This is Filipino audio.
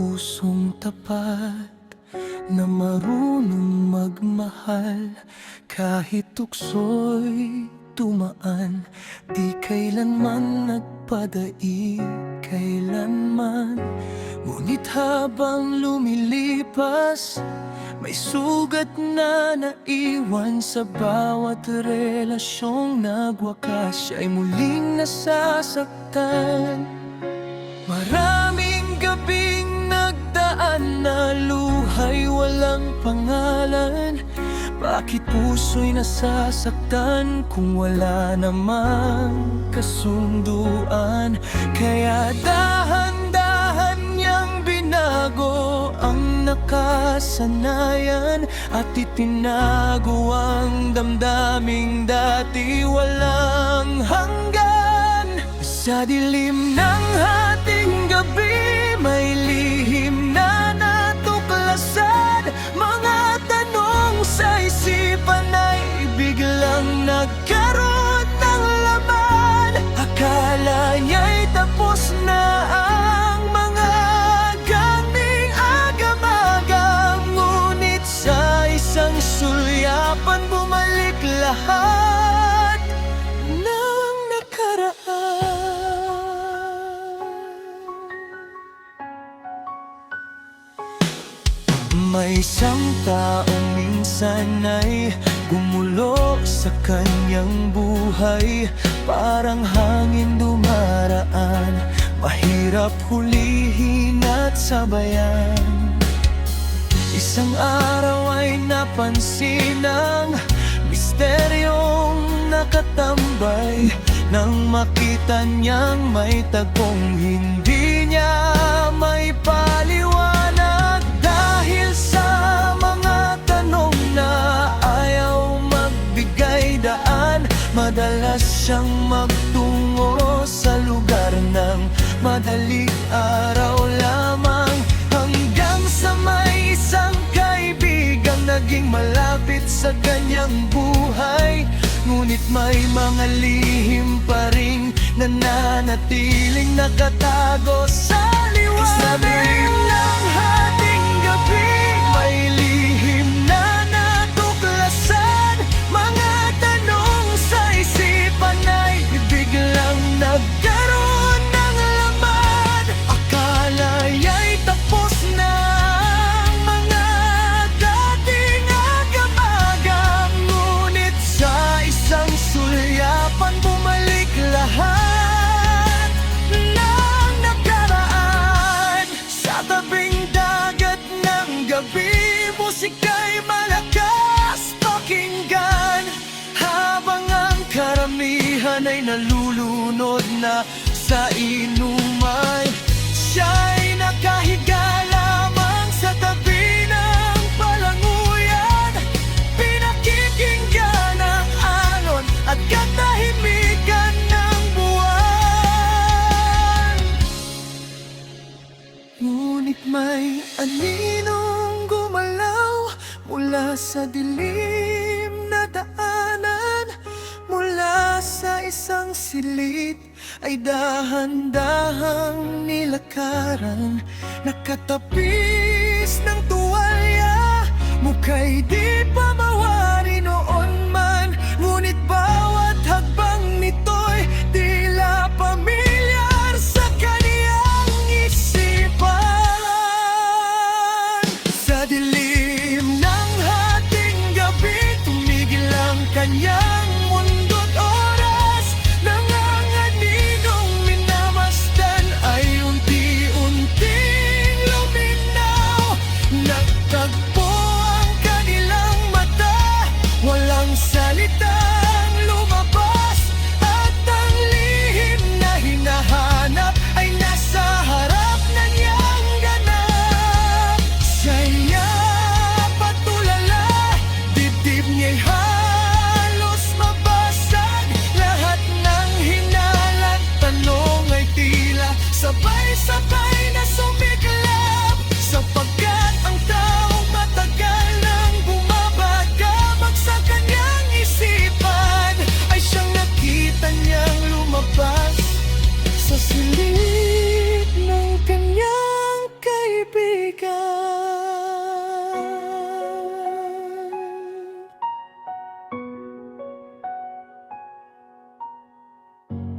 pusong tapat na marunong magmahal. Kahit tukso'y tumaan, di kailanman nagpadai, kailanman. Ngunit habang lumilipas, may sugat na naiwan sa bawat relasyong nagwakas. Siya'y muling nasasaktan. Maraming gabing nagdaan na luhay walang pangalan. Bakit puso'y nasasaktan kung wala namang kasunduan? Kaya dahan-dahan niyang binago ang nakasanayan at itinago ang damdaming dati walang hanggan. Sa dilim ng hating gabi, may lihim na natuklasan. Mga tanong sa isipan ay biglang nagkaroon ng laman. Akala niya'y tapos na ang mga gaming agam-agam, ngunit sa isang sulyapan bumalik lahat ng nakaraan. May isang taong minsan ay gumulo sa kanyang buhay, parang hangin dumaraan, mahirap hulihin at sabayan. Isang araw ay napansin ang misteryong nakatambay, nang makita niyang may tagpong hindi niya may paliwanag. Dahil sa mga tanong na ayaw magbigay daan, madalas siyang magtungo sa lugar ng madaling araw lamang. Hanggang sa may isang kaibigang naging malapit sa kanyang buhay, ngunit may mga lihim pa ring nananatiling nakatago sa liwanag. Sa dilim ng hating gabi, may lihim na natuklasan. Mga tanong sa isipan ay biglang nagkaroon ng laman. Akala niya'y tapos na ang mga dating agam-agam, ngunit sa isang sulyapan bumalik lahat ng nakaraan. Sa tabing dagat ng gabi, musika'y malakas pakinggan, habang ang karamihan ay nalulunod na sa inuman. Siya'y nakahiga lamang sa tabi ng palanguyan, pinakikinggan ang alon at katahimikan ng buwan. Ngunit may aninong gumalaw mula sa dilim na daanan. Mula sa isang silid ay dahan-dahang nilakaran, nakatapis ng tuwalya, mukha'y di